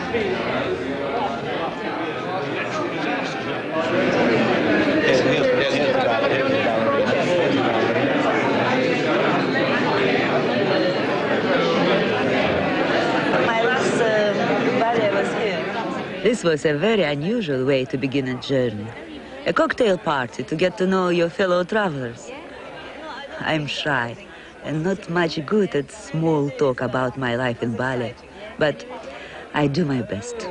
My last ballet was here. This was a very unusual way to begin a journey. A cocktail party to get to know your fellow travelers. I'm shy and not much good at small talk about my life in ballet, but I do my best.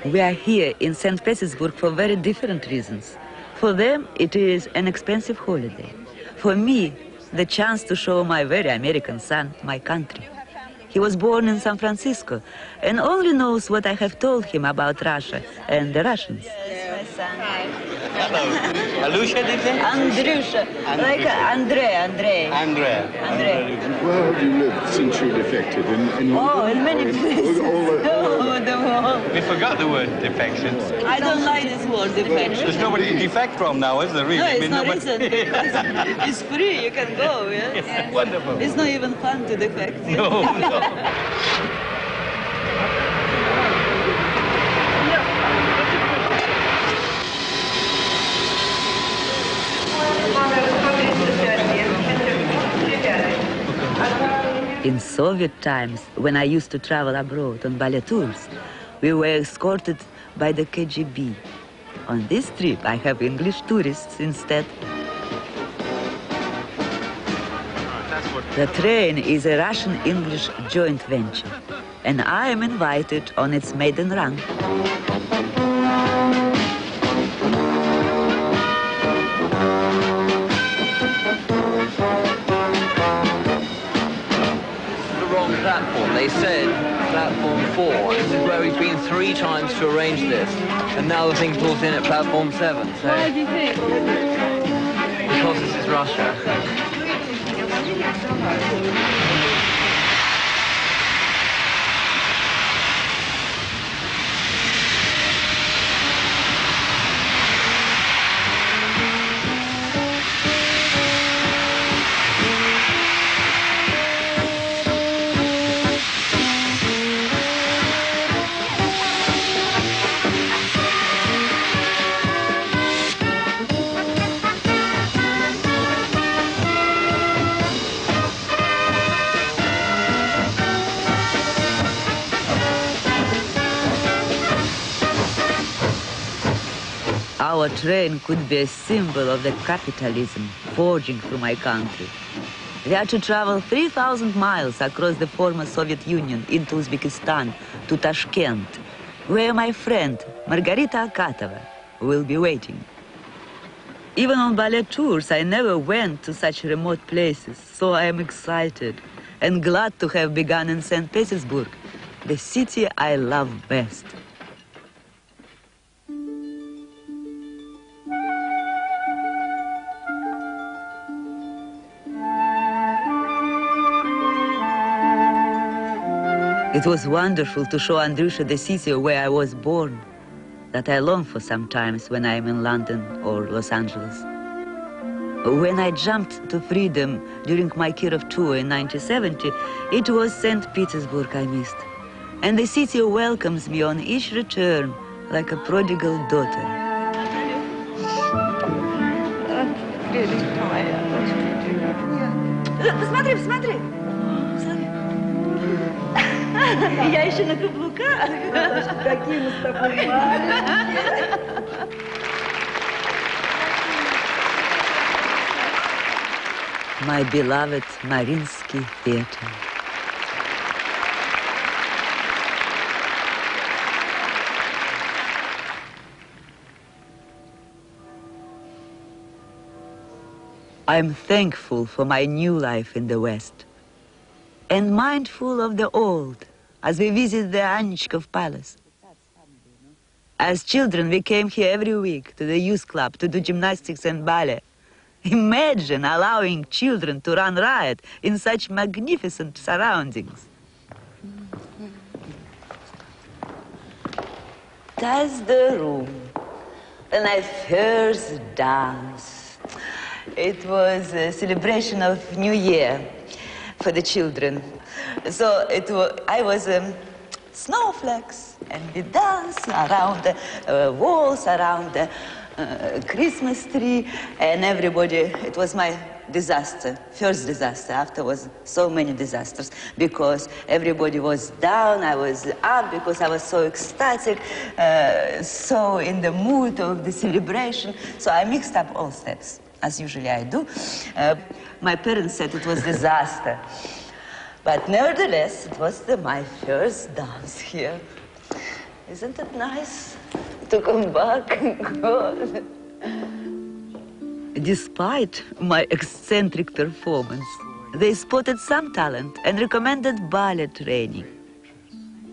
We are here in St. Petersburg for very different reasons. For them, it is an expensive holiday. For me, the chance to show my very American son my country. He was born in San Francisco and only knows what I have told him about Russia and the Russians. Yes, my son. Hello. Alusha, did they? Andrusha. Like Andrei. Where have you lived since you defected? In London? Oh, in many places. All over the world. We forgot the word defection. I don't like this word, defection. There's nobody to defect from now, is there, really? No, it's not reason. It's free, you can go, yes? Yes. Wonderful. It's not even fun to defect. No. In Soviet times, when I used to travel abroad on ballet tours, we were escorted by the KGB. On this trip, I have English tourists instead. The train is a Russian-English joint venture, and I am invited on its maiden run. Platform. They said platform 4. This is where we've been 3 times to arrange this, and now the thing pulls in at platform 7. So why do you think? Because this is Russia. Our train could be a symbol of the capitalism forging through my country. We are to travel 3,000 miles across the former Soviet Union into Uzbekistan to Tashkent, where my friend Margarita Akatova will be waiting. Even on ballet tours, I never went to such remote places, so I am excited and glad to have begun in St. Petersburg, the city I love best. It was wonderful to show Andrusha the city where I was born, that I long for sometimes when I am in London or Los Angeles. When I jumped to freedom during my Kirov tour in 1970, it was St. Petersburg I missed. And the city welcomes me on each return like a prodigal daughter. Really tired. Посмотри, посмотри! Я еще на каблуках. Какие мы с тобой маленькие. My beloved Mariinsky Theater. I'm thankful for my new life in the West and mindful of the old as we visit the Anichkov Palace. As children, we came here every week to the youth club to do gymnastics and ballet. Imagine allowing children to run riot in such magnificent surroundings. That's the room when I first danced. It was a celebration of New Year. for the children. So I was snowflakes, and we danced around the walls, around the Christmas tree, and everybody, it was my disaster, first disaster. After was so many disasters, because everybody was down, I was up, because I was so ecstatic, so in the mood of the celebration. So I mixed up all steps, as usually I do. My parents said it was disaster. But nevertheless, it was my first dance here. Isn't it nice to come back? God. Despite my eccentric performance, they spotted some talent and recommended ballet training.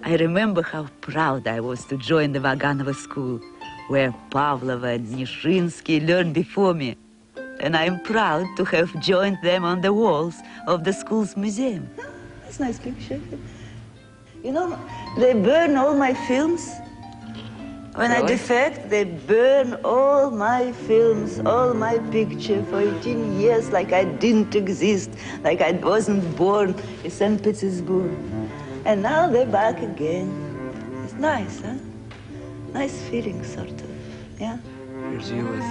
I remember how proud I was to join the Vaganova school, where Pavlova and Nishinsky learned before me. And I'm proud to have joined them on the walls of the school's museum. That's a nice picture. You know, they burn all my films. When I defect, they burn all my films, all my pictures for 18 years, like I didn't exist, like I wasn't born in St Petersburg. And now they're back again. It's nice, huh? Nice feeling, sort of, yeah? Here's you with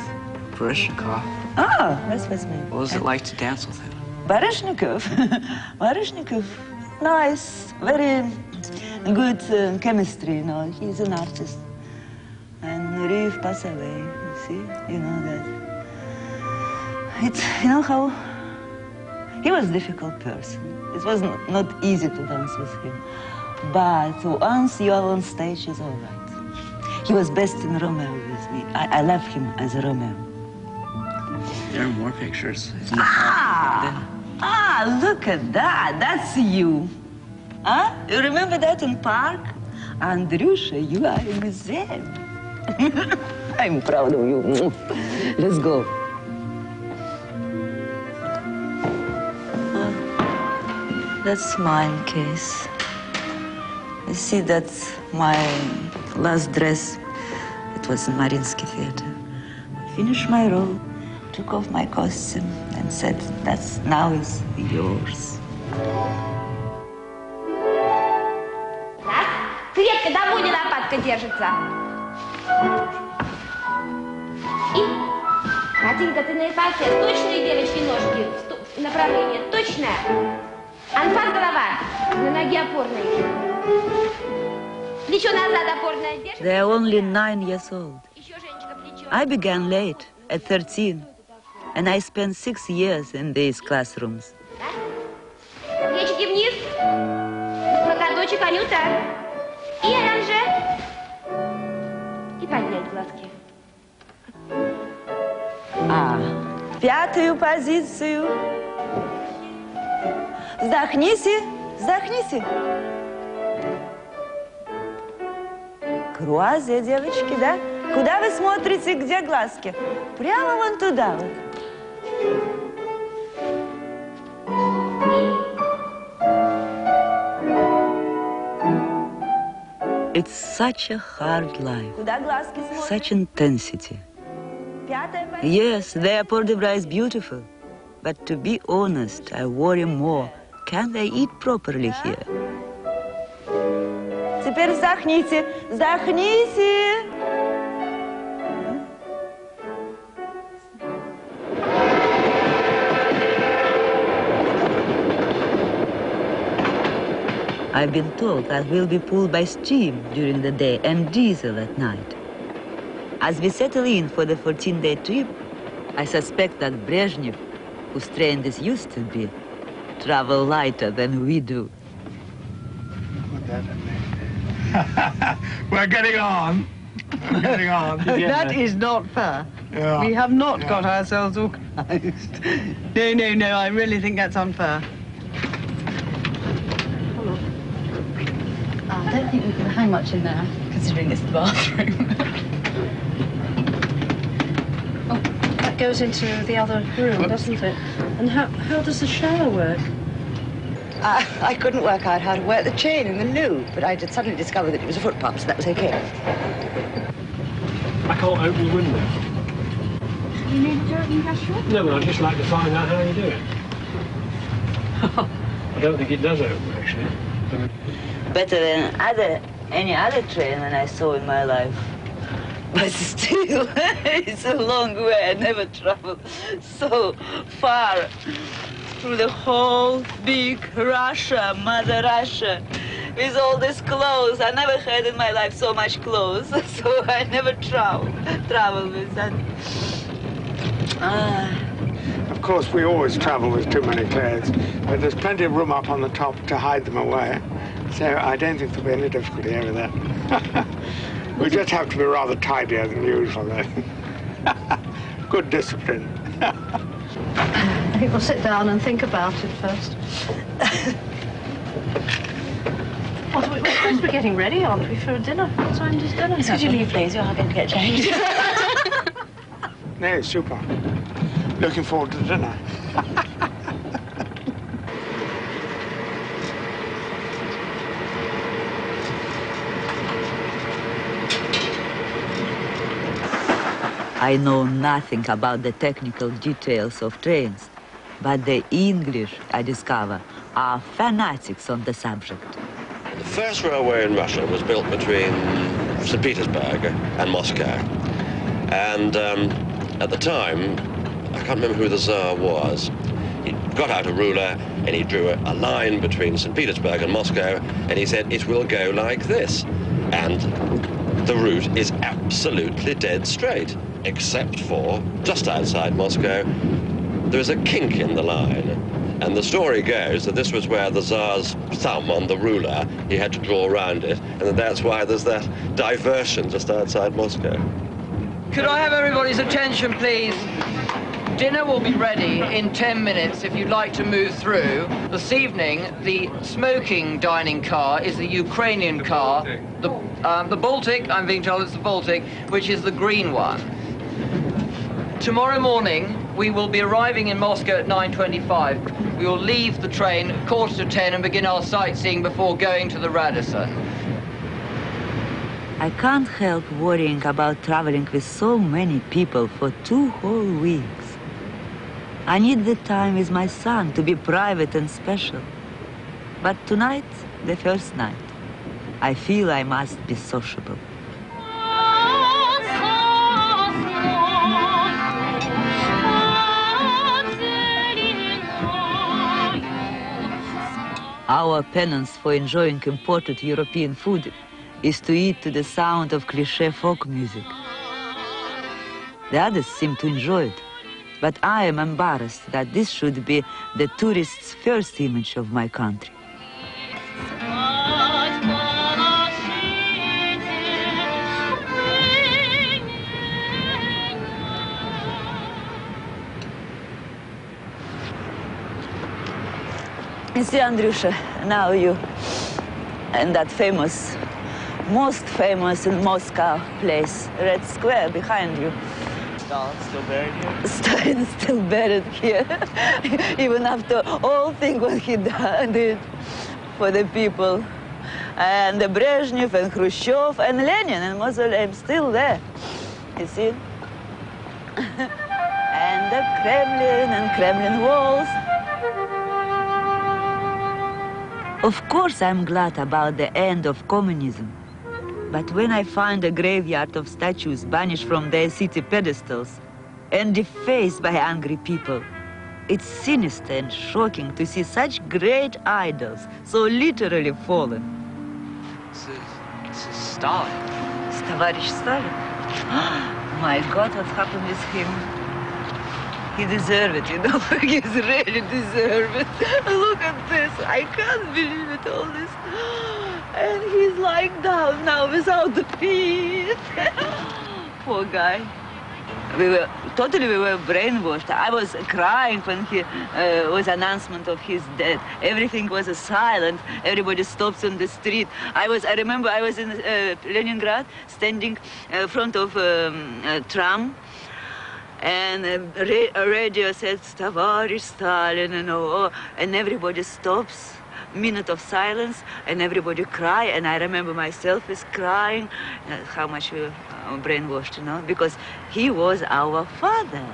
Baryshnikov. Ah, that's what's me. What was it like to dance with him? Baryshnikov. Baryshnikov, nice, very good chemistry, you know. He's an artist. And Reeve passed away, you see, you know that. It's, you know how, he was a difficult person. It was not easy to dance with him. But once you are on stage, it's all right. He was best in Romeo with me. I love him as a Romeo. There are more pictures. Look at that. That's you. Huh? You remember that in park? Andrusha, you are in museum. I'm proud of you. Let's go. That's mine case. You see, that's my last dress. It was in Mariinsky Theater. I finished my role, took off my costume, and said, "That's now is yours." Так, крепко, до боли лопатка держится. И, Катенька, ты на эпосе. Точные девочки ножки, направление, точное. Анфас голова, на ноге опорной. Плечо назад опорное держится. They are only 9 years old. Еще, Женечка, плечо. I began late, at 13, and I spent 6 years in these classrooms. Плечики вниз, локоточек, Анюта. И оранже. И поднять глазки. Пятую позицию. Вздохните, вздохните. Круазе, девочки, да? Куда вы смотрите, где глазки? Прямо вон туда. It's such a hard life, such intensity. Yes, their port de bras is beautiful, but to be honest, I worry more. Can they eat properly here? Теперь вздохните, вздохните. I've been told that we'll be pulled by steam during the day and diesel at night. As we settle in for the 14-day trip, I suspect that Brezhnev, whose train this used to be, travel lighter than we do. We're getting on. We're getting on. That is not fair. Yeah. We have not got ourselves organised. No, I really think that's unfair. I don't think we can hang much in there, considering it's the bathroom. Oh, that goes into the other room, doesn't it? And how does the shower work? I couldn't work out how to work the chain in the loo, but I did suddenly discover that it was a foot pump, so that was okay. I can't open the window. You need to open your shop? No, but I'd just like to find out how you do it. I don't think it does open, actually. Better than any other train that I saw in my life. But still, it's a long way. I never traveled so far through the whole big Russia, Mother Russia, with all these clothes. I never had in my life so much clothes, so I never travel with that. Of course, we always travel with too many clothes, but there's plenty of room up on the top to hide them away, so I don't think there'll be any difficulty over that. We just have to be rather tidier than usual, though. Good discipline. I think we'll sit down and think about it first. What, we're supposed to be getting ready, aren't we, for dinner? What time does dinner happen? Could you leave, please? We are going to get changed. No, super. Looking forward to the dinner. I know nothing about the technical details of trains, but the English, I discover, are fanatics on the subject. The first railway in Russia was built between St Petersburg and Moscow. And at the time, I can't remember who the Tsar was. He got out a ruler and he drew a line between St Petersburg and Moscow, and he said, it will go like this. And the route is absolutely dead straight, except for, just outside Moscow, there is a kink in the line. And the story goes that this was where the Tsar's thumb on the ruler, he had to draw around it, and that's why there's that diversion just outside Moscow. Could I have everybody's attention, please? Dinner will be ready in 10 minutes if you'd like to move through. This evening, the smoking dining car is the Ukrainian car. The Baltic, I'm being told it's the Baltic, which is the green one. Tomorrow morning, we will be arriving in Moscow at 9:25. We will leave the train at 9:45 and begin our sightseeing before going to the Radisson. I can't help worrying about traveling with so many people for 2 whole weeks. I need the time with my son to be private and special. But tonight, the first night, I feel I must be sociable. Our penance for enjoying imported European food is to eat to the sound of cliché folk music. The others seem to enjoy it, but I am embarrassed that this should be the tourist's first image of my country. You see, Andrusha, now you in that famous, most famous in Moscow place, Red Square behind you. Stalin's still buried here? Stalin's still buried here, even after all things what he did for the people. And the Brezhnev and Khrushchev and Lenin and Mausoleum still there, you see? And the Kremlin and Kremlin walls. Of course, I'm glad about the end of communism. But when I find a graveyard of statues banished from their city pedestals and defaced by angry people, it's sinister and shocking to see such great idols so literally fallen. This is Stalin. Tavarish Stalin? My God, what happened with him? He deserved it, you know, he really deserved it. Look at this, I can't believe it, all this. And he's lying down now without the feet. Poor guy. We were brainwashed. I was crying when he was announcement of his death. Everything was silent. Everybody stops on the street. I remember I was in Leningrad, standing in front of a tram. And a radio says, Tavarish Stalin, and everybody stops, minute of silence, and everybody cry, and I remember myself is crying, how much we were brainwashed, because he was our father.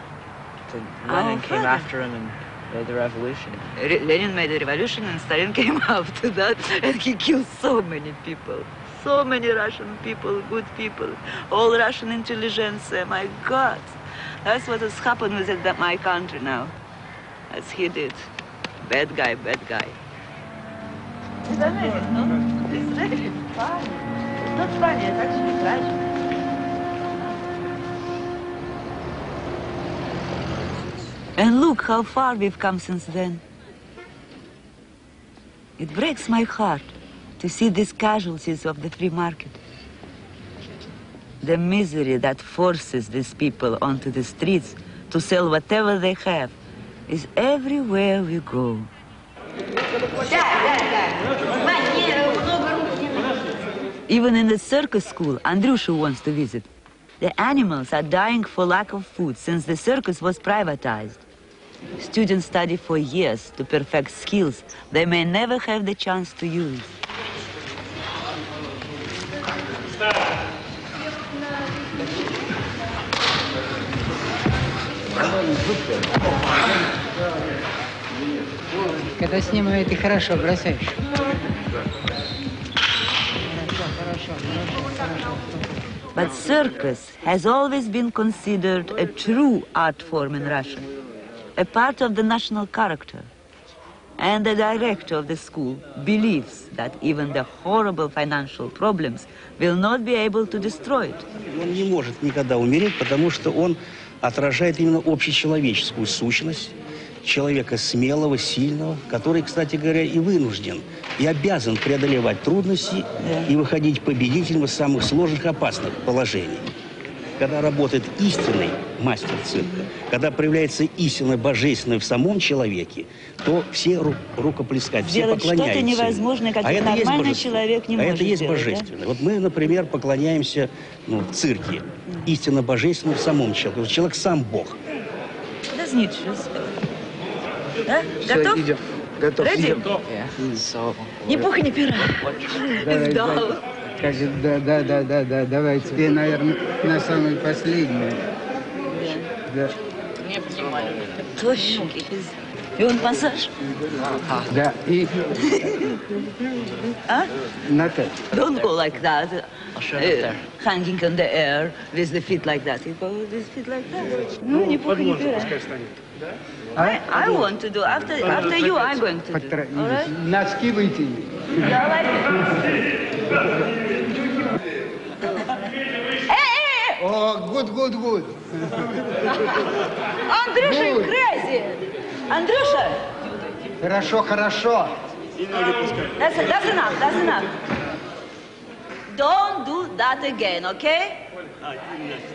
So Lenin came after him and The revolution. Lenin made a revolution and Stalin came after that and he killed so many people. So many Russian people, good people, all Russian intelligentsia, my God. That's what has happened with my country now. As he did. Bad guy, bad guy. It's amazing, no? It's really funny. It's not funny, it's actually tragic. And look how far we've come since then. It breaks my heart to see these casualties of the free market. The misery that forces these people onto the streets to sell whatever they have is everywhere we go. Even in the circus school, Andrusha wants to visit. The animals are dying for lack of food since the circus was privatized. Students study for years to perfect skills they may never have the chance to use. Когда снимают, и хорошо бросаешь. But circus has always been considered a true art form in Russia, a part of the national character. And the director of the school believes that even the horrible financial problems will not be able to destroy it. Он не может никогда умереть, потому что он отражает именно общечеловеческую сущность человека смелого, сильного, который, кстати говоря, и вынужден, и обязан преодолевать трудности и выходить победителем из самых сложных, опасных положений. Когда работает истинный мастер цирка, когда проявляется истинное божественное в самом человеке, то все рукоплескают, все поклоняются. Что-то невозможное, как нормальный человек не может это есть делать, божественное. Да? Вот мы, например, поклоняемся в цирке, истинно божественному в самом человеке. Человек сам Бог. Да? Готов? Идем. Готов. Ready? Ни пуха, ни пера. Ждал. Да, давай, тебе, наверное, на самый последний. Да. Тощенький. И он массаж? Да, и... А? Наталья. Don't go like that. I'll show you there. Hanging in the air with the feet like that. You go with the feet like that. Ну, ни пуха, ни пера. I want to do. After you, I'm going to do. All right? Носки вытяни. Давай. О, good. Андрюша, you crazy. Андрюша. Хорошо. That's enough. Don't do that again, okay?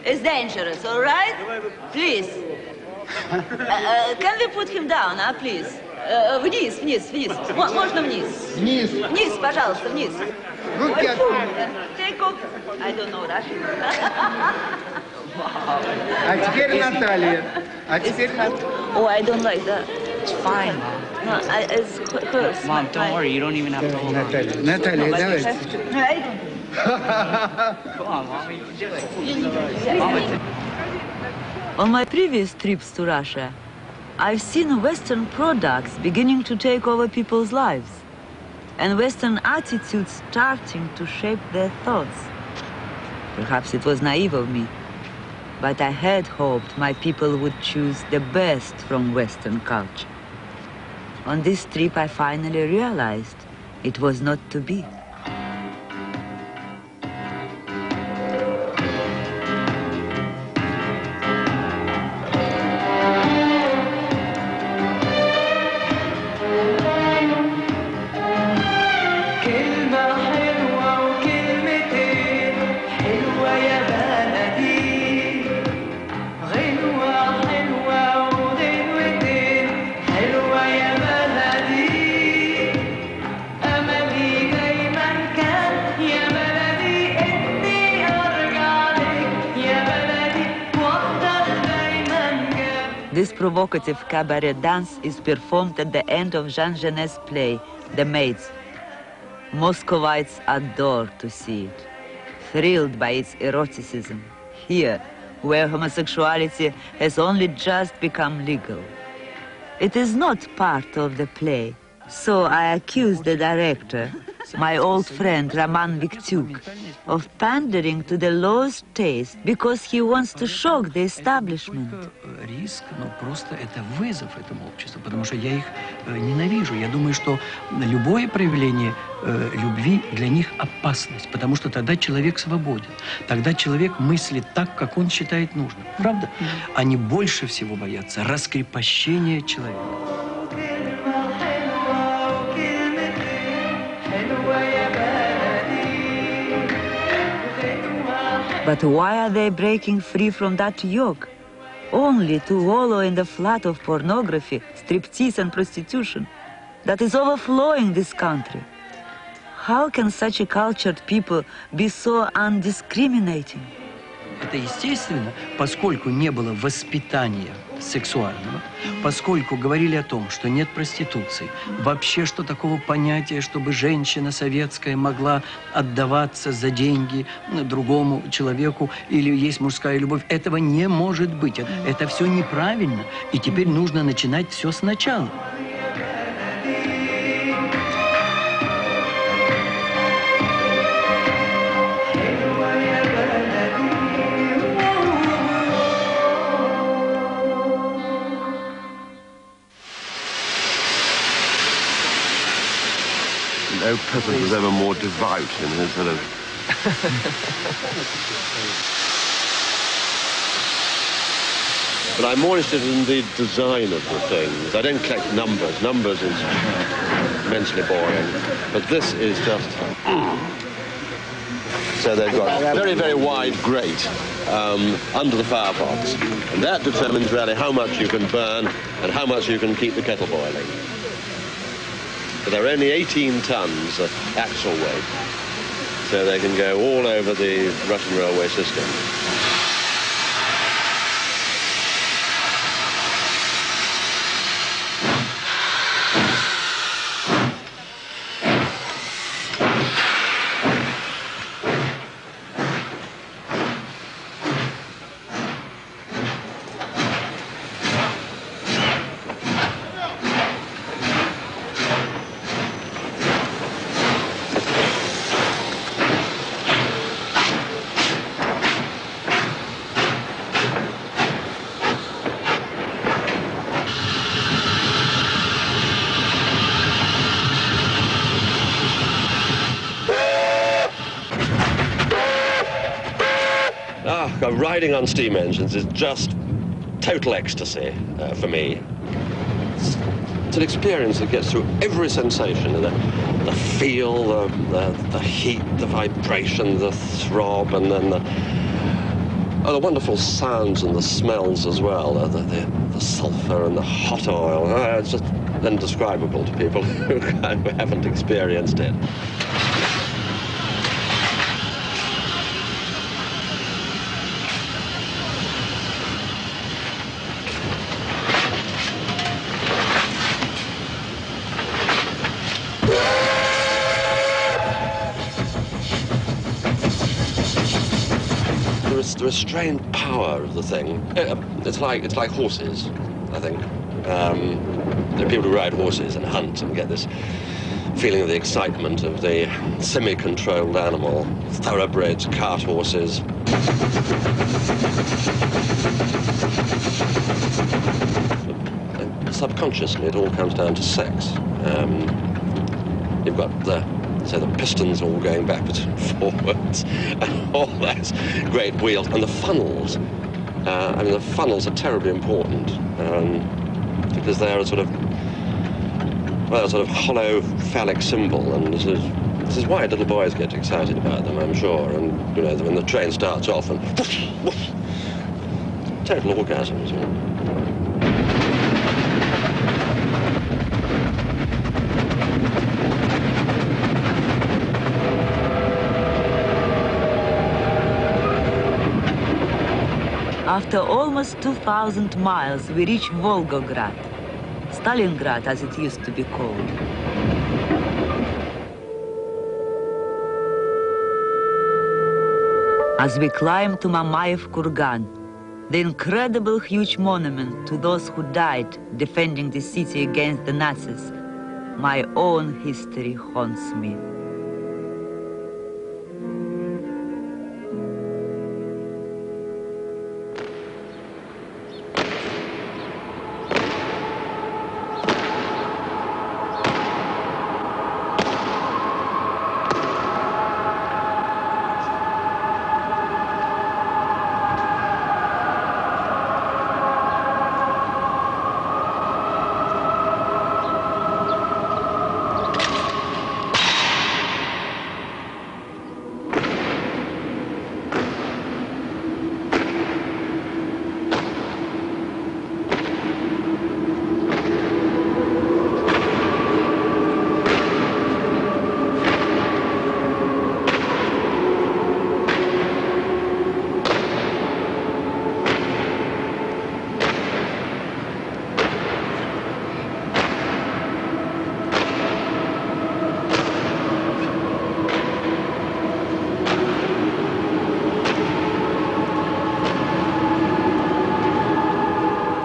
It's dangerous, all right? Please. Can we put him down, please? Вниз. Можно вниз? Вниз, пожалуйста, вниз. Руки Take off. I don't know Russian. А теперь Наталья. Oh, I don't like that. It's fine, Mom. No, it's hurts. Mom, don't worry. You don't even have to hold on. Наталья, давай. No, I don't. Come on, Mom. You can do it. On my previous trips to Russia, I've seen Western products beginning to take over people's lives, and Western attitudes starting to shape their thoughts. Perhaps it was naive of me, but I had hoped my people would choose the best from Western culture. On this trip, I finally realized it was not to be. This provocative cabaret dance is performed at the end of Jean Genet's play, The Maids. Muscovites adore to see it, thrilled by its eroticism, here, where homosexuality has only just become legal. It is not part of the play. So I accuse the director, my old friend Roman Viktyuk, of pandering to the lowest taste because he wants to shock the establishment. Риск, но просто это вызов этому обществу, потому что я их ненавижу. Я думаю, что любое проявление любви для них опасность, потому что тогда человек свободен. Тогда человек мыслит так, как он считает нужным. Правда? Они больше всего боятся раскрепощения человека. But why are they breaking free from that yoke? Only to wallow in the flood of pornography, striptease and prostitution that is overflowing this country. How can such a cultured people be so undiscriminating? Это естественно, поскольку не было воспитания сексуального, поскольку говорили о том, что нет проституции, вообще что такого понятия, чтобы женщина советская могла отдаваться за деньги другому человеку или есть мужская любовь, этого не может быть. Это все неправильно, и теперь нужно начинать все сначала. No peasant was ever more devout in his sort of... But I'm more interested in the design of the things. I don't collect numbers. Numbers is immensely boring. But this is just... So they've got a very, very wide grate under the firebox. And that determines really how much you can burn and how much you can keep the kettle boiling. But they're only 18 tons of axle weight, so they can go all over the Russian railway system. Riding on steam engines is just total ecstasy for me. It's an experience that gets through every sensation, the feel, the heat, the vibration, the throb, and then the wonderful sounds and the smells as well, the sulphur and the hot oil. It's just indescribable to people who haven't experienced it. The restrained power of the thing, it's like horses, I think. There are people who ride horses and hunt and get this feeling of the excitement of the semi-controlled animal, thoroughbreds, cart horses. Subconsciously, it all comes down to sex. You've got the pistons all going backwards and forwards, and all those great wheels, and the funnels. I mean, the funnels are terribly important because they're a sort of hollow phallic symbol, and this is why little boys get excited about them, I'm sure. And you know, when the train starts off and whoosh, whoosh, total orgasms. After almost 2,000 miles, we reach Volgograd, Stalingrad as it used to be called. As we climb to Mamayev Kurgan, The incredible huge monument to those who died defending the city against the Nazis. My own history haunts me.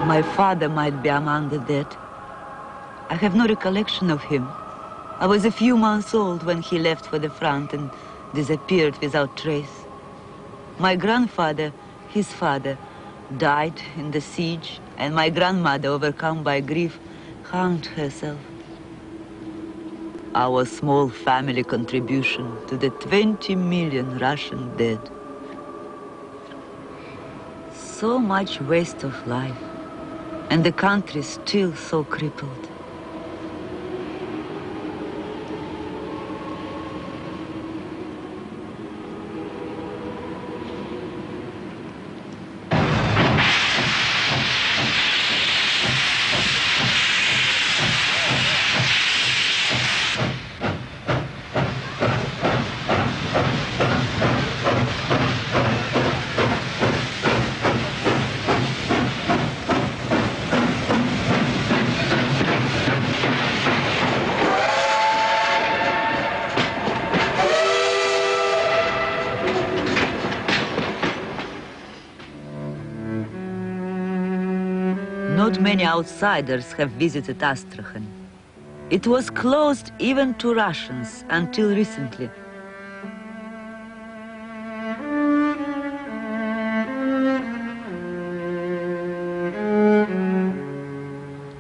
My father might be among the dead. I have no recollection of him. I was a few months old when he left for the front and disappeared without trace. My grandfather, his father, died in the siege, and my grandmother, overcome by grief, hanged herself. Our small family contribution to the 20 million Russian dead. So much waste of life. And the country still so crippled. Not many outsiders have visited Astrakhan. It was closed even to Russians until recently.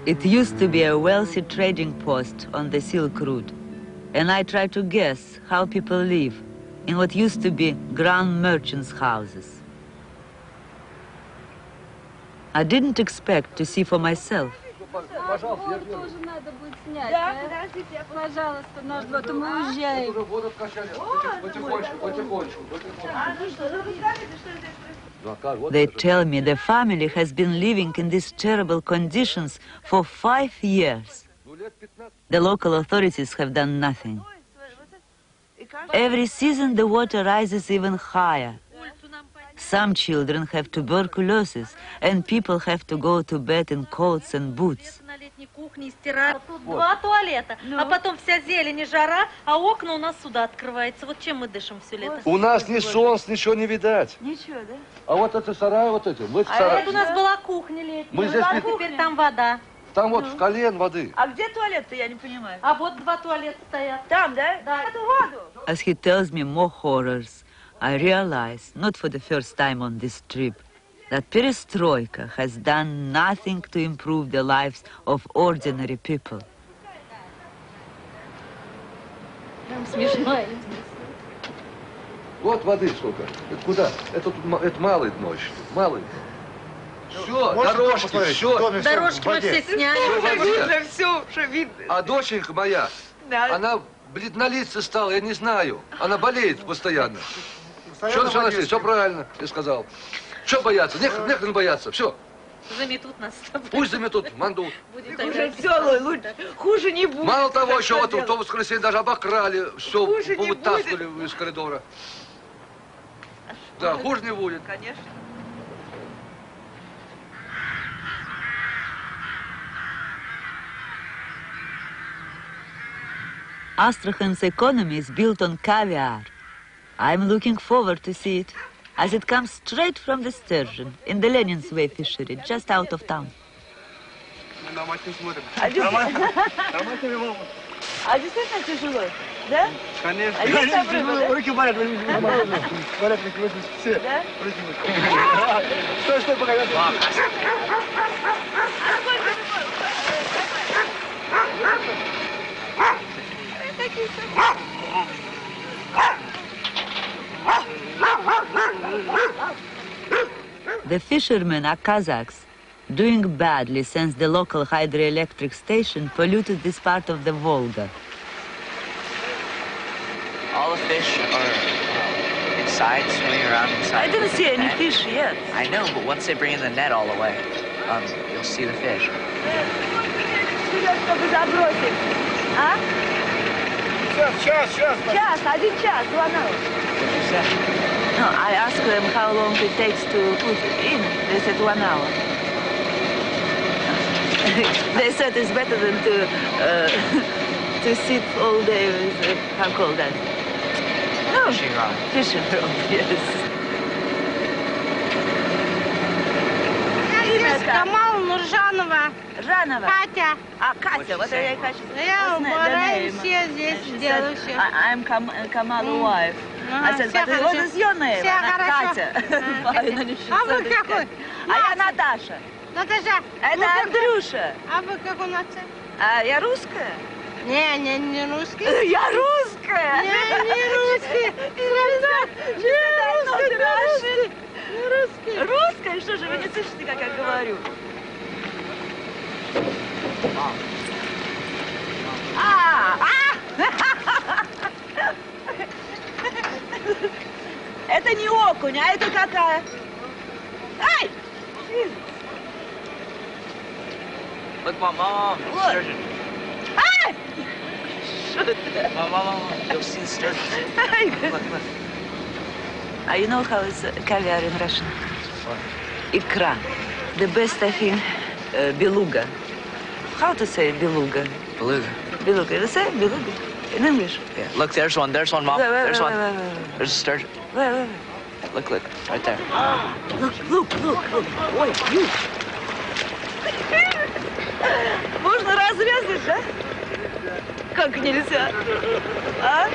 It used to be a wealthy trading post on the Silk Route, and I tried to guess how people live in what used to be grand merchants' houses. I didn't expect to see for myself. They tell me the family has been living in these terrible conditions for 5 years. The local authorities have done nothing. Every season the water rises even higher. Some children have tuberculosis, and people have to go to bed in coats and boots. Тут 2 туалета, а потом вся зелень и жара, а окна у нас сюда открываются. Вот чем мы дышим все лето? У нас ни солнца, ничего не видать. Ничего, да? А вот это сарай, вот эти. Это у нас была кухня летняя. Мы здесь теперь там вода. Там вот в колен воды. А где туалет-то, я не понимаю? А вот 2 туалета стоят. Там, да? Да. Эту воду. As he tells me more horrors, I realize, not for the first time on this trip, that perestroika has done nothing to improve the lives of ordinary people. Вот воды сколько. Это куда? Это малый дно еще. Малый. Все, дорожки, все. Дорожки мы все сняли. Все видно. А доченька моя, она бледнолицая стала, я не знаю. Она болеет постоянно. Все правильно, я сказал. Что бояться? Нехрен бояться, все. Заметут нас. Пусть заметут, мандут. Уже все, лучше. Хуже не будет. Мало того, еще вот в то воскресенье даже обокрали, все вытаскивали из коридора. Да, хуже не будет. Конечно. Astrakhan's economy is built on caviar. I'm looking forward to see it. as it comes straight from the sturgeon in the Lenin's Way fishery, just out of town. А действительно тяжело, да? Конечно. А есть там рыба, да? Руки болят, болят, все. Да? Стой, пока я... The fishermen are Kazakhs, doing badly since the local hydroelectric station polluted this part of the Volga. All the fish are inside, swimming around inside. I didn't see any net. fish yet. I know, but once they bring in the net all the way, you'll see the fish. А? Час. Час, 1 час, 1 hour. No, I asked them how long it takes to put in. They said 1 hour. They said it's better than to sit all day with, how called that? No. Fishing rod. Fishing rod, yes. Камал Нуржанова. Жанова. Катя. А, Катя, вот я и хочу. Я убираю все здесь, делаю все. I'm Kamal's wife. I said, Все but what is your name? Все хорошо. Катя. Finally, she А вы said it. какой? А я Наташа. Наташа. Это Андрюша. А вы какой нация? А я русская. Не русский. Я русская. Не русский. Не русский. Русская? Что же, вы не слышите, как я говорю? Это не окунь, а это какая? Ай! Look, Mom, sturgeon. Ай! Mom, you'll see the sturgeon. Look. You know how is caviar in Russian? Икра. The best, I think, beluga. How to say beluga? Beluga. Beluga. You say beluga in English? Yeah. Look, there's one, Mom. Wait, There's one. wait. There's a sturgeon. Wait. Look, right there. Look. Ой, you. Можно разрезать, да? Как нельзя? А?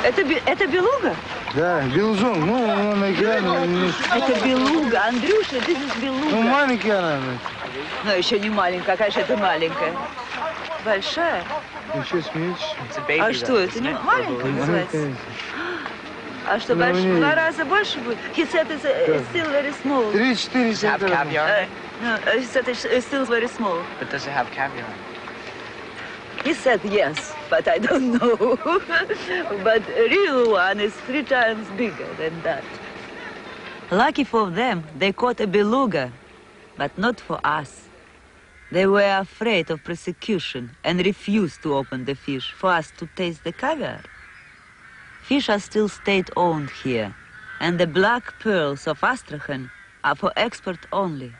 Это белуга? Да, белужон. Ну, он на экране. Это белуга, Андрюша, this is белуга. Ну, маленькая она. Но еще не маленькая, конечно, это маленькая. Большая. Еще смеетесь? А что, это не маленькая называется? А что, больше, в 2 раза больше будет? He said it's still very small. 3-4 Does it have caviar? No, he said it's still very small. But does it have caviar? He said yes, but I don't know. But a real one is 3 times bigger than that. Lucky for them, they caught a beluga, but not for us. They were afraid of prosecution and refused to open the fish for us to taste the caviar. Fish are still state-owned here, and the black pearls of Astrakhan are for export only.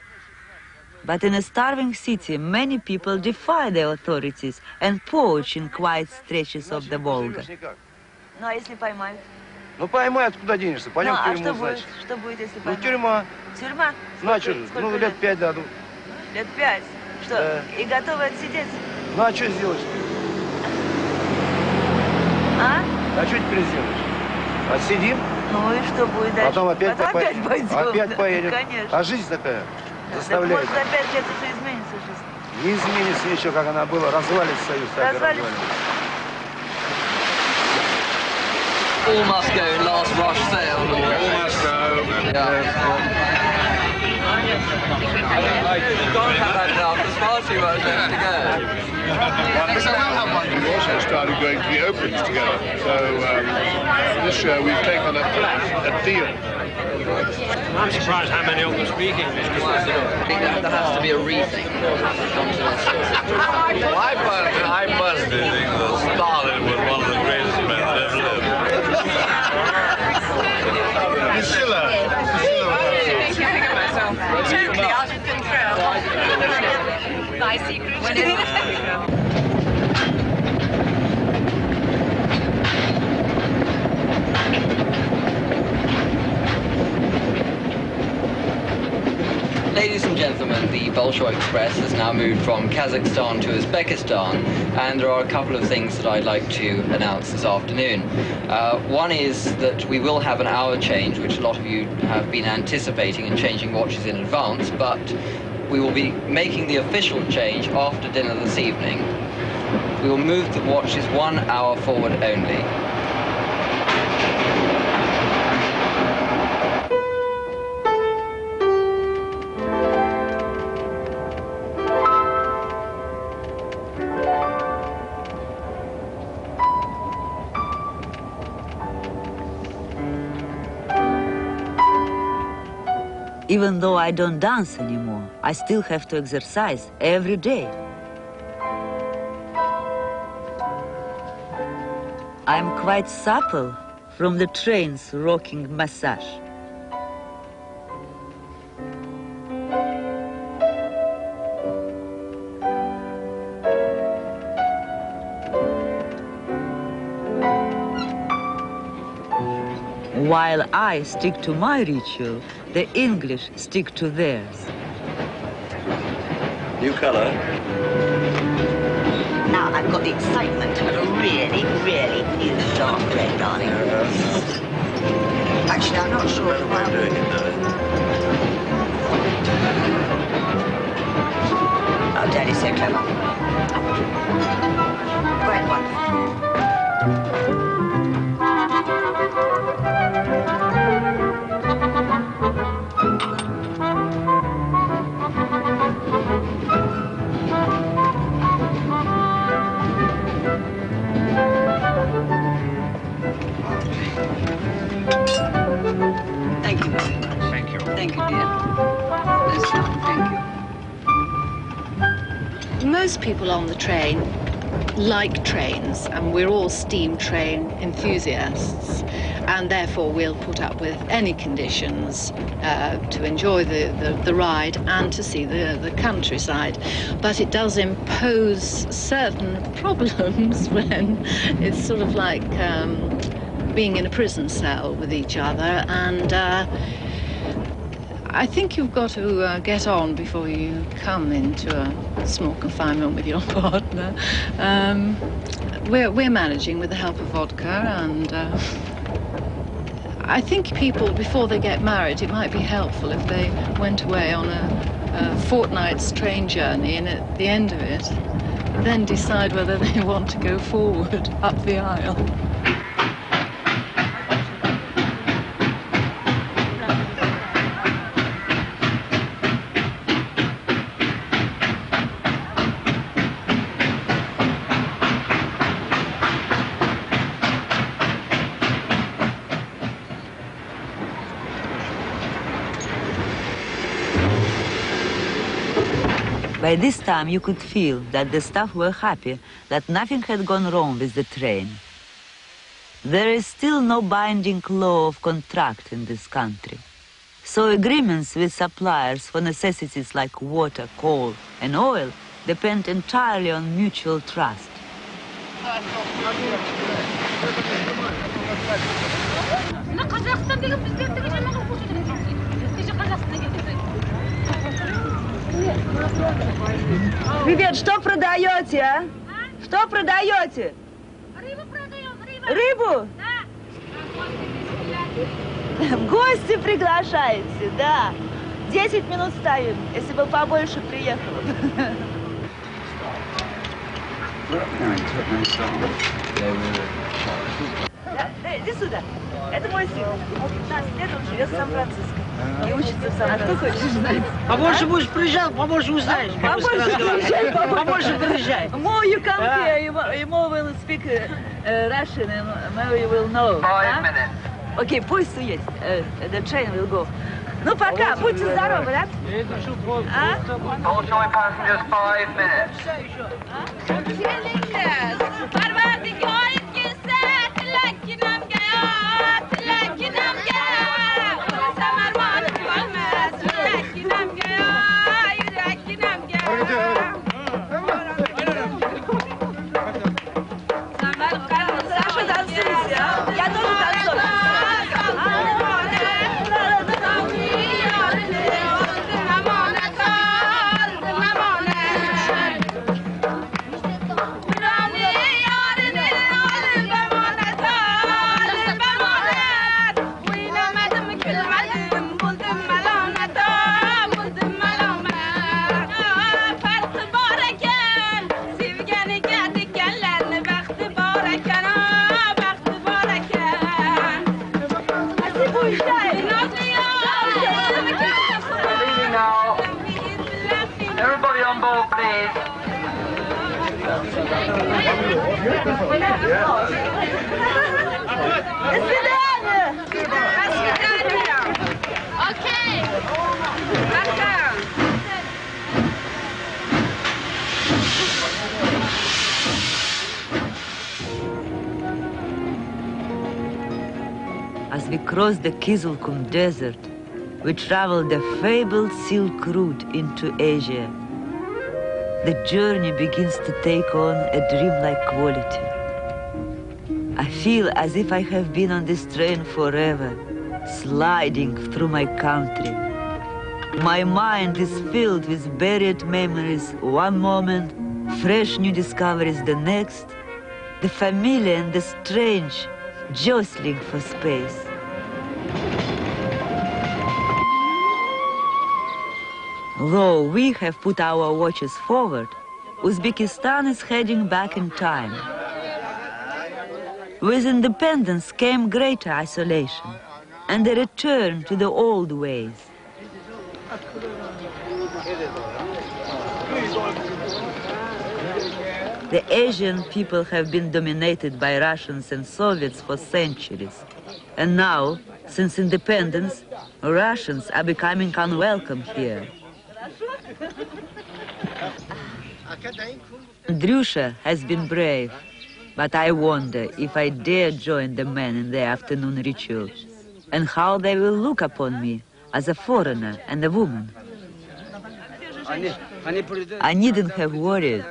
But in a starving city, many people defy the authorities and poach in quiet stretches of the Volga. Ну, а если поймают? Ну, поймают, куда денешься? Пойдем в тюрьму, что значит. будет? Что будет, если Ну, поймают? тюрьма. Тюрьма? Значит, ну, лет 5 дадут. Лет 5? Что, Да. и готовы отсидеть? Ну, а что сделаешь? А? А что теперь сделаешь? Отсидим, Ну и что будет дальше? потом опять опять пойдем. Опять да, поедем. Конечно. А жизнь такая Да, заставляет. может, за 5 лет уже изменится жизнь. Не изменится ничего, как она была. Развалится Союз. так и Развалится. All must go, last rush sail. All must go. You can't have that enough. There's far too much left to go. Yes, I will have one. We also started going to the Opens together. So this year we've taken a deal. I'm surprised how many of them speak English. I think there has to be a rethink. I personally think that Stalin was one of the greatest men that ever lived. Priscilla. Totally out of control. My secret. Bolshoi Express has now moved from Kazakhstan to Uzbekistan, and there are a couple of things that I'd like to announce this afternoon. One is that we will have an hour change, which a lot of you have been anticipating and changing watches in advance, but we will be making the official change after dinner this evening. We will move the watches 1 hour forward only. Even though I don't dance anymore, I still have to exercise every day. I'm quite supple from the train's rocking massage. While I stick to my ritual, the English stick to theirs. New colour. Now I've got the excitement of a really, really new dark red, darling. Actually, I'm not sure about doing it now. Oh, Daddy's so clever. Great one. Thank you very much. Thank you. Thank you, dear. That's fine. Thank you. Most people on the train like trains, and we're all steam train enthusiasts, and therefore we'll put up with any conditions to enjoy the ride and to see the countryside. But it does impose certain problems when it's sort of like being in a prison cell with each other, and I think you've got to get on before you come into a small confinement with your partner. We're managing with the help of vodka, and I think people, before they get married, it might be helpful if they went away on a fortnight's train journey, and at the end of it, then decide whether they want to go forward up the aisle. By this time, you could feel that the staff were happy, that nothing had gone wrong with the train. There is still no binding law of contract in this country. So agreements with suppliers for necessities like water, coal, and oil depend entirely on mutual trust. Привет, что продаете, а? Что продаете? Рыбу продаем, рыба. Рыбу? Да. В гости приглашаете, да. 10 минут ставим, если бы побольше приехало. Иди сюда. Это мой сын. 15 лет, он живет в Сан-Франциско. И учится в Сан-Франциско. А кто хочешь знать? Побольше будешь приезжать, побольше узнаешь. Побольше приезжай, побольше приезжай. More you come here, you more will speak Russian and more you will know. 5 minutes. Окей, пусть уедет. The train will go. Ну пока, будьте здоровы, да? А? Bolshoi passengers, 5 minutes. Саша, танцуйте, а? Я тоже танцую. As we crossed the Kizilkum Desert, we traveled the fabled Silk Route into Asia. The journey begins to take on a dreamlike quality. I feel as if I have been on this train forever, sliding through my country. My mind is filled with buried memories one moment, fresh new discoveries the next, the familiar and the strange jostling for space. Though we have put our watches forward, Uzbekistan is heading back in time. With independence came greater isolation and a return to the old ways. The Asian people have been dominated by Russians and Soviets for centuries. And now, since independence, Russians are becoming unwelcome here. Drusha has been brave, but I wonder if I dare join the men in the afternoon ritual, and how they will look upon me as a foreigner and a woman. I needn't have worried.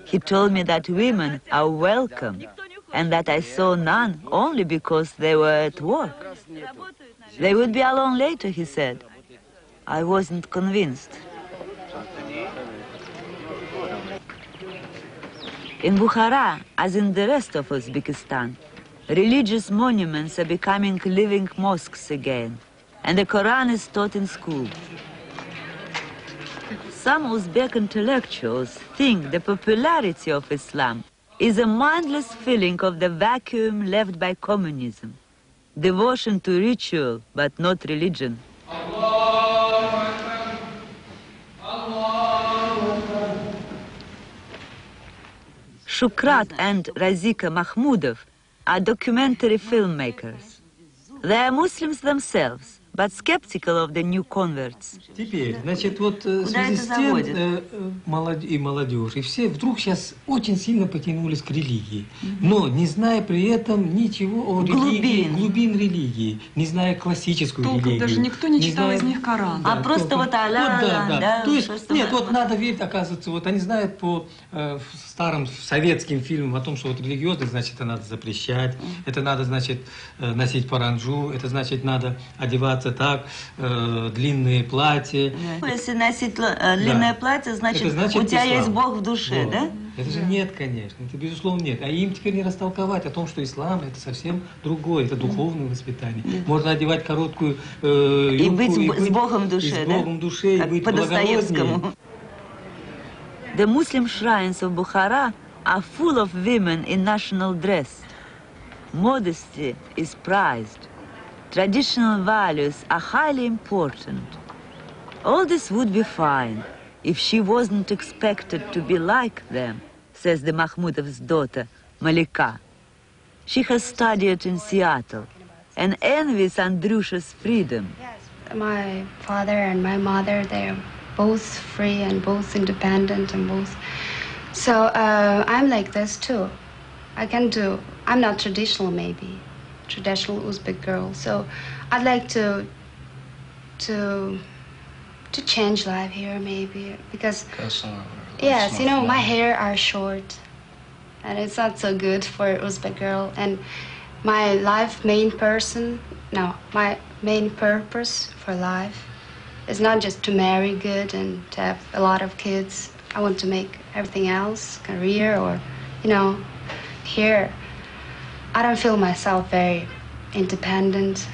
He told me that women are welcome, and that I saw none only because they were at work. They would be alone later, he said. I wasn't convinced. In Bukhara, as in the rest of Uzbekistan, religious monuments are becoming living mosques again, and the Quran is taught in school. Some Uzbek intellectuals think the popularity of Islam is a mindless filling of the vacuum left by communism, devotion to ritual but not religion. Shukrat and Razika Mahmudov are documentary filmmakers. They are Muslims themselves, but skeptical of the new converts. Теперь, значит, вот в связи с тем, и молодежь, и все вдруг сейчас очень сильно потянулись к религии, но не зная при этом ничего о религии, глубин религии, не зная классическую религию. Даже никто не читал из них Коран. А просто вот да. То есть, нет, вот надо верить, оказывается, вот они знают по старым советским фильмам о том, что вот религиозность, значит, это надо запрещать, это надо, значит, носить паранджу, это значит, надо одеваться так, длинные платья. Если носить длинное платье, значит, у тебя есть Бог в душе, вот. Да? Это же нет, конечно, это безусловно нет. А им теперь не растолковать о том, что ислам это совсем другое, это духовное воспитание. Можно одевать короткую юбку и быть с Богом в душе, да? С Богом в душе, и быть благороднее. The Muslim shrines of Bukhara are full of women in national dress. Modesty is prized. Traditional values are highly important. All this would be fine if she wasn't expected to be like them, says the Mahmudov's daughter, Malika. She has studied in Seattle and envies Andrusha's freedom. My father and my mother, they're both free and both independent and both. So I'm like this too. I'm not traditional maybe, traditional Uzbek girl. So I'd like to change life here maybe because yes, you know, my hair are short and it's not so good for Uzbek girl. And my main purpose for life is not just to marry good and to have a lot of kids. I want to make everything else, career or, you know, here I don't feel myself very independent.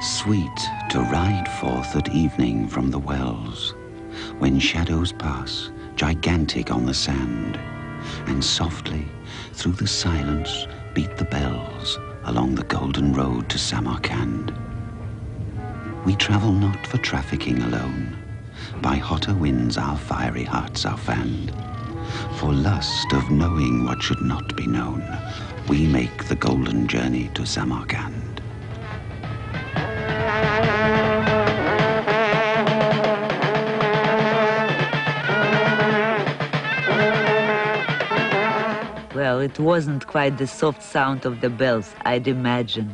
Sweet light to ride forth at evening from the wells, when shadows pass, gigantic on the sand, and softly through the silence beat the bells along the golden road to Samarkand. We travel not for trafficking alone. By hotter winds our fiery hearts are fanned. For lust of knowing what should not be known, we make the golden journey to Samarkand. Well, it wasn't quite the soft sound of the bells I'd imagined.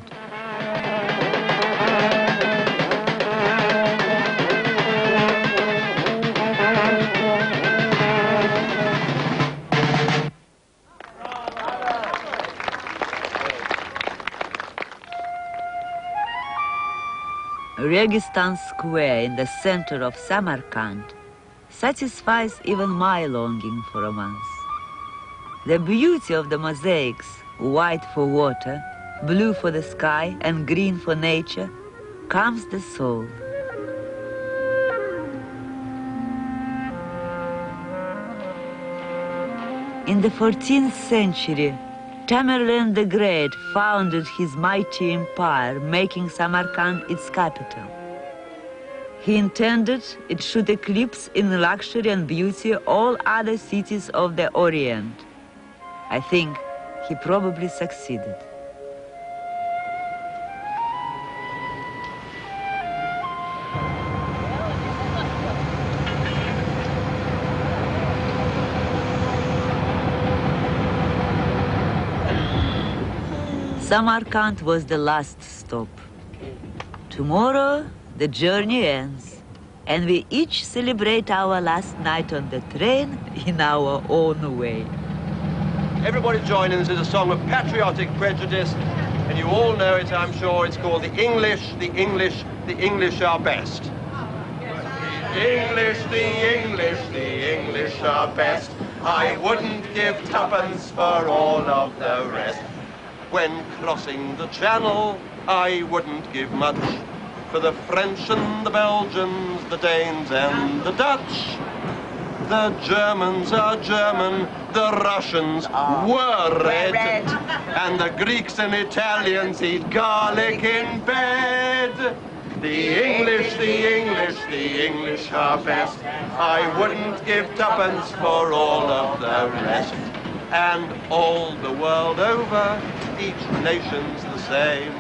Registan Square in the center of Samarkand satisfies even my longing for romance. The beauty of the mosaics, white for water, blue for the sky, and green for nature, calms the soul. In the 14th century, Tamerlane the Great founded his mighty empire, making Samarkand its capital. He intended it should eclipse in luxury and beauty all other cities of the Orient. I think he probably succeeded. Samarkand was the last stop. Tomorrow, the journey ends, and we each celebrate our last night on the train in our own way. Everybody join in. This is a song of patriotic prejudice, and you all know it, I'm sure. It's called The English, the English, the English are best. The English, the English, the English are best. I wouldn't give tuppence for all of the rest. When crossing the Channel, I wouldn't give much for the French and the Belgians, the Danes and the Dutch. The Germans are German, the Russians were red, and the Greeks and Italians eat garlic in bed. The English, the English, the English are best. I wouldn't give tuppence for all of the rest. And all the world over, each nation's the same.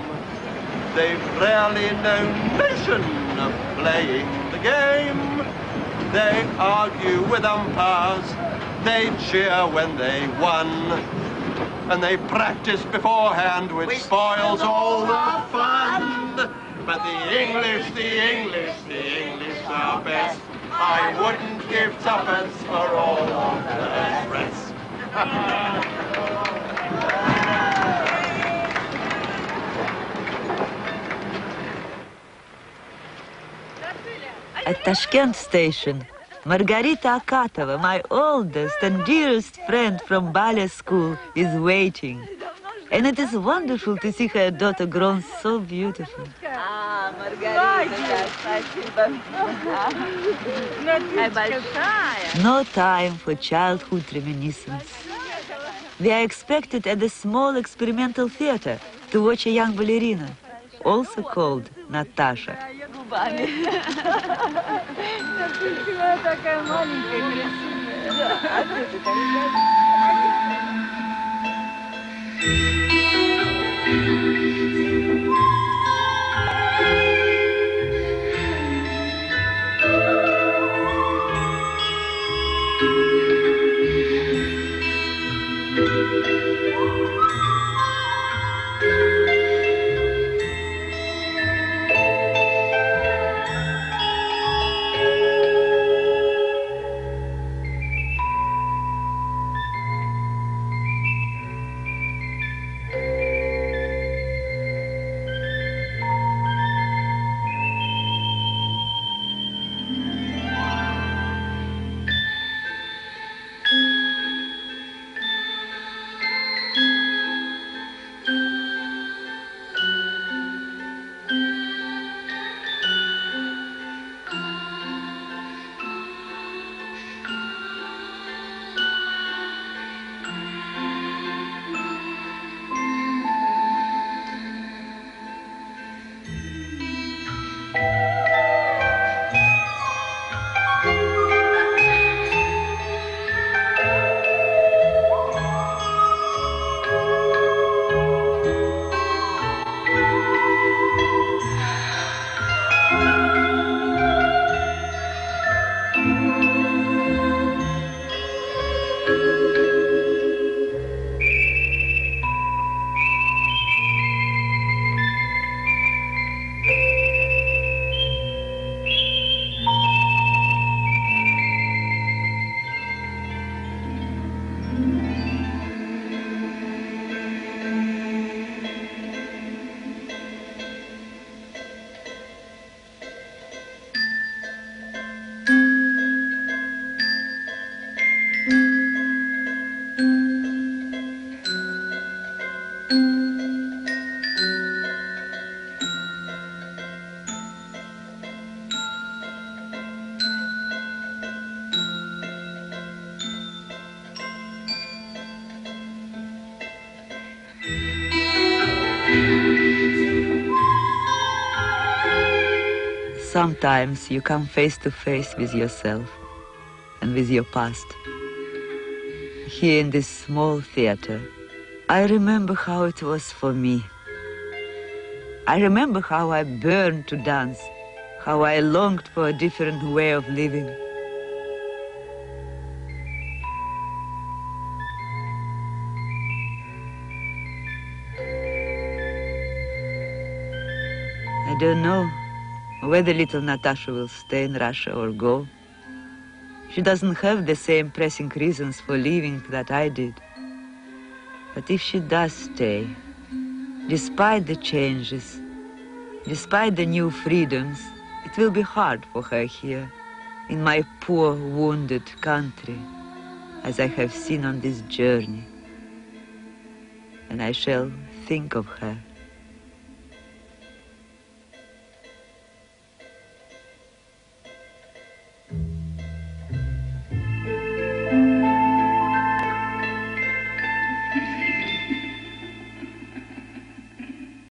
They've rarely known nation of playing the game. They argue with umpires, they cheer when they won, and they practice beforehand, which spoils all the fun. But the English, the English, the English are best. I wouldn't give tuppence for all of the rest. At Tashkent station, Margarita Akatova, my oldest and dearest friend from ballet school, is waiting. And it is wonderful to see her daughter grown so beautiful. No time for childhood reminiscence. We are expected at the small experimental theater to watch a young ballerina, also called Natasha. Sometimes you come face to face with yourself and with your past. Here in this small theater, I remember how it was for me. I remember how I burned to dance, how I longed for a different way of living. I don't know whether little Natasha will stay in Russia or go. She doesn't have the same pressing reasons for leaving that I did. But if she does stay, despite the changes, despite the new freedoms, it will be hard for her here, in my poor, wounded country, as I have seen on this journey. And I shall think of her.